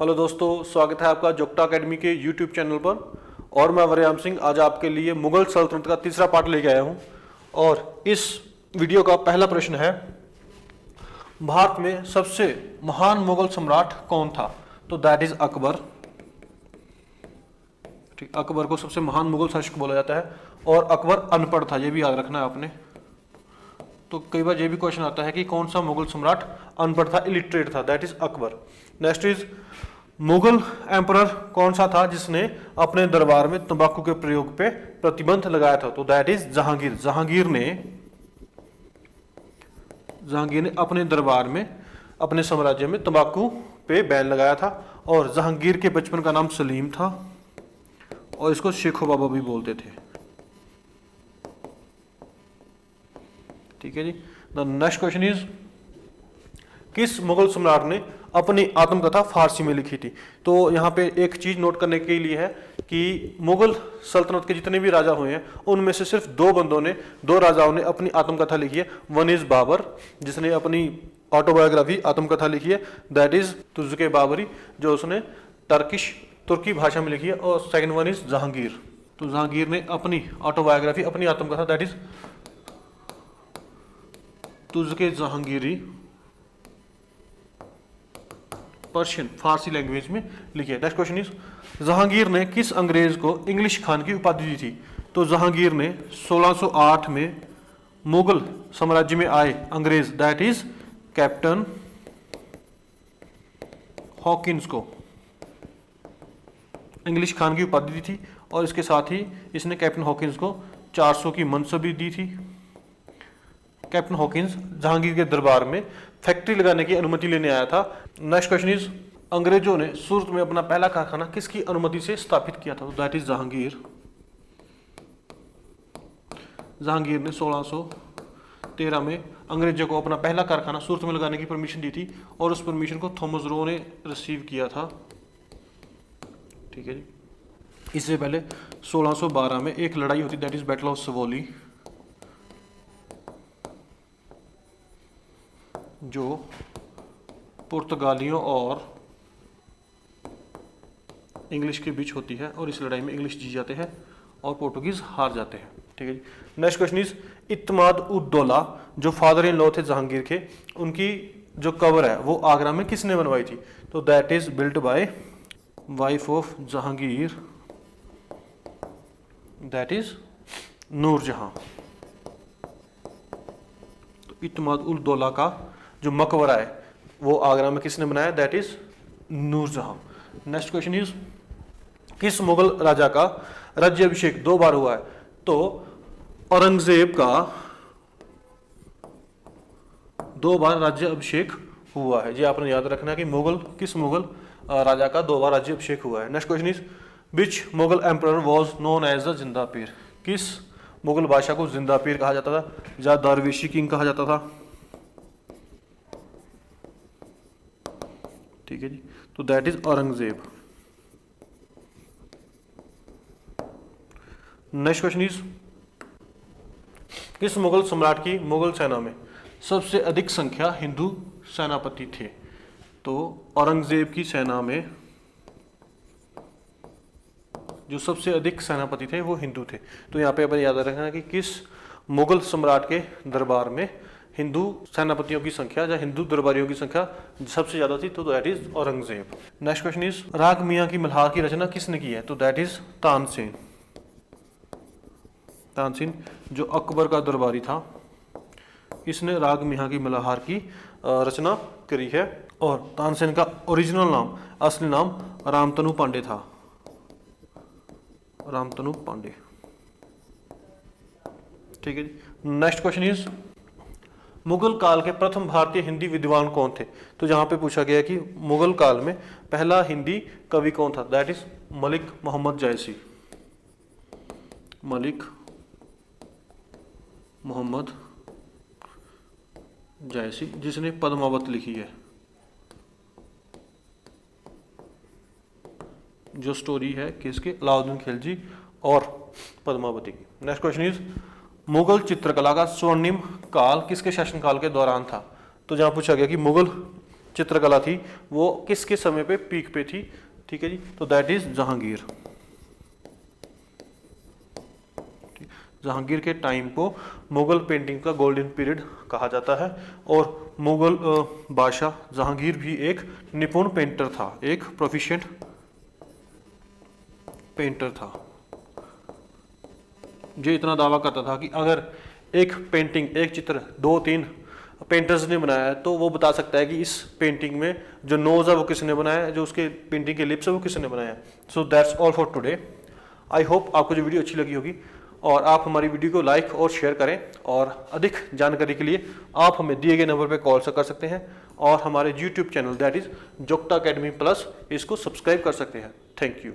Hello दोस्तों, स्वागत है आपका जोग्टा एकेडमी के यूट्यूब चैनल पर। और मैं वरयाम सिंह आज आपके लिए मुगल सल्तनत का तीसरा पार्ट लेके आया हूं। और इस वीडियो का पहला प्रश्न है, भारत में सबसे महान मुगल सम्राट कौन था? तो दैट इज अकबर। ठीक, अकबर को सबसे महान मुगल शासक बोला जाता है। और अकबर अनपढ़ था, ये भी याद रखना है आपने। तो कई बार ये भी क्वेश्चन आता है कि कौन सा मुगल सम्राट अनपढ़ था, इलिटरेट था? That is Akbar. Next is, Mughal emperor कौन सा था जिसने अपने दरबार में तंबाकू के प्रयोग पे प्रतिबंध लगाया था? तो दैट इज जहांगीर। जहांगीर ने अपने दरबार में, अपने साम्राज्य में तंबाकू पे बैन लगाया था। और जहांगीर के बचपन का नाम सलीम था और इसको शेखो बाबा भी बोलते थे। ठीक है जी। द नेक्स्ट क्वेश्चन इज, किस मुगल सम्राट ने अपनी आत्मकथा फारसी में लिखी थी? तो यहाँ पे एक चीज नोट करने के लिए है कि मुगल सल्तनत के जितने भी राजा हुए हैं उनमें से सिर्फ दो राजाओं ने अपनी आत्मकथा लिखी है। वन इज बाबर, जिसने अपनी ऑटोबायोग्राफी आत्मकथा लिखी है, दैट इज तुज़्के बाबरी, जो उसने तुर्की भाषा में लिखी है। और सेकंड वन इज जहांगीर। तो जहांगीर ने अपनी ऑटोबायोग्राफी, अपनी आत्मकथा, that is Tuzke Jahangiri, Persian Farsi language में लिखी है। नेक्स्ट क्वेश्चन इज, जहांगीर ने किस अंग्रेज को इंग्लिश खान की उपाधि दी थी? तो जहांगीर ने 1608 में मुगल साम्राज्य में आए अंग्रेज, दैट इज कैप्टन हॉकिंस को इंग्लिश खान की उपाधि दी थी। और इसके साथ ही इसने कैप्टन हॉकिंस को 400 की मनसब भी दी थी। कैप्टन हॉकिंस जहांगीर के दरबार में फैक्ट्री लगाने की अनुमति लेने आया था। नेक्स्ट क्वेश्चन इज, अंग्रेजों ने सूरत में अपना पहला कारखाना किसकी अनुमति से स्थापित किया था? तो दैट इज जहांगीर। जहांगीर ने 1613 में अंग्रेजों को अपना पहला कारखाना सूरत में लगाने की परमिशन दी थी और उस परमिशन को थॉमस रो ने रिसीव किया था। ठीक है जी। इससे पहले 1612 में एक लड़ाई होती, दैट इज बैटल ऑफ सवोली, जो पुर्तगालियों और इंग्लिश के बीच होती है। और इस लड़ाई में इंग्लिश जीत जाते हैं और पोर्टुगीज हार जाते हैं। ठीक है जी। Next question is, इत्माद ud Daula जो फादर इन लॉ थे जहांगीर के, उनकी जो कब्र है वो आगरा में किसने बनवाई थी? तो that is built by wife of Jahangir, that is Nur Jahan. तो इत्माद उल दौला का जो मकबरा है वो आगरा में किसने बनाया? That is Nur Jahan. Next question is, किस मुगल राजा का राज्याभिषेक 2 बार हुआ है? तो औरंगजेब का 2 बार राज्याभिषेक हुआ है। ये आपने याद रखना है कि किस मुगल राजा का 2 बार राज्याभिषेक हुआ है। Next question is, which Mughal emperor was known as the Zinda Pir? किस मुगल बादशाह को जिंदा पीर कहा जाता था या दरवेशी किंग कहा जाता था? ठीक है जी। तो that is Aurangzeb. Next question is, किस मुगल सम्राट की मुगल सेना में सबसे अधिक संख्या हिंदू सेनापति थे? तो औरंगजेब की सेना में जो सबसे अधिक सेनापति थे वो हिंदू थे। तो यहाँ पे अपन याद रखना है कि किस मुगल सम्राट के दरबार में हिंदू सेनापतियों की संख्या या हिंदू दरबारियों की संख्या सबसे ज्यादा थी? तो that is Aurangzeb. Next question is, राग मियां की मल्हार की रचना किसने की है? तो दैट इज तानसेन। तानसेन जो अकबर का दरबारी था, इसने राग मियां की मल्हार की रचना करी है। और तानसेन का ओरिजिनल नाम, असली नाम रामतनु पांडे था। रामतनु पांडे। ठीक है जी। नेक्स्ट क्वेश्चन इज, मुगल काल के प्रथम भारतीय हिंदी विद्वान कौन थे? तो जहां पे पूछा गया कि मुगल काल में पहला हिंदी कवि कौन था? दैट इज मलिक मोहम्मद जायसी। मलिक मोहम्मद जायसी, जिसने पद्मावत लिखी है, जो स्टोरी है किसके? अलाउद्दीन खिलजी और पद्मावती की। नेक्स्ट क्वेश्चन इज, मुगल चित्रकला का स्वर्णिम काल किसके शासनकाल के दौरान था? तो जहां पूछा गया कि मुगल चित्रकला थी वो किसके समय पे पीक पे थी, ठीक है जी, तो दैट इज जहांगीर। जहांगीर के टाइम को मुगल पेंटिंग का गोल्डन पीरियड कहा जाता है। और मुगल बादशाह जहांगीर भी एक निपुण पेंटर था, एक प्रोफिशिएंट पेंटर था। जो इतना दावा करता था कि अगर एक पेंटिंग, एक चित्र 2-3 पेंटर्स ने बनाया है तो वो बता सकता है कि इस पेंटिंग में जो नोज है वो किसने बनाया है, जो उसके पेंटिंग के लिप्स है वो किसने बनाया है। So that's all for today. I hope आपको जो वीडियो अच्छी लगी होगी और आप हमारी वीडियो को लाइक और शेयर करें। और अधिक जानकारी के लिए आप हमें दिए गए नंबर पर कॉल कर सकते हैं और हमारे YouTube channel that is Jokta academy plus इसको सब्सक्राइब कर सकते हैं। Thank you.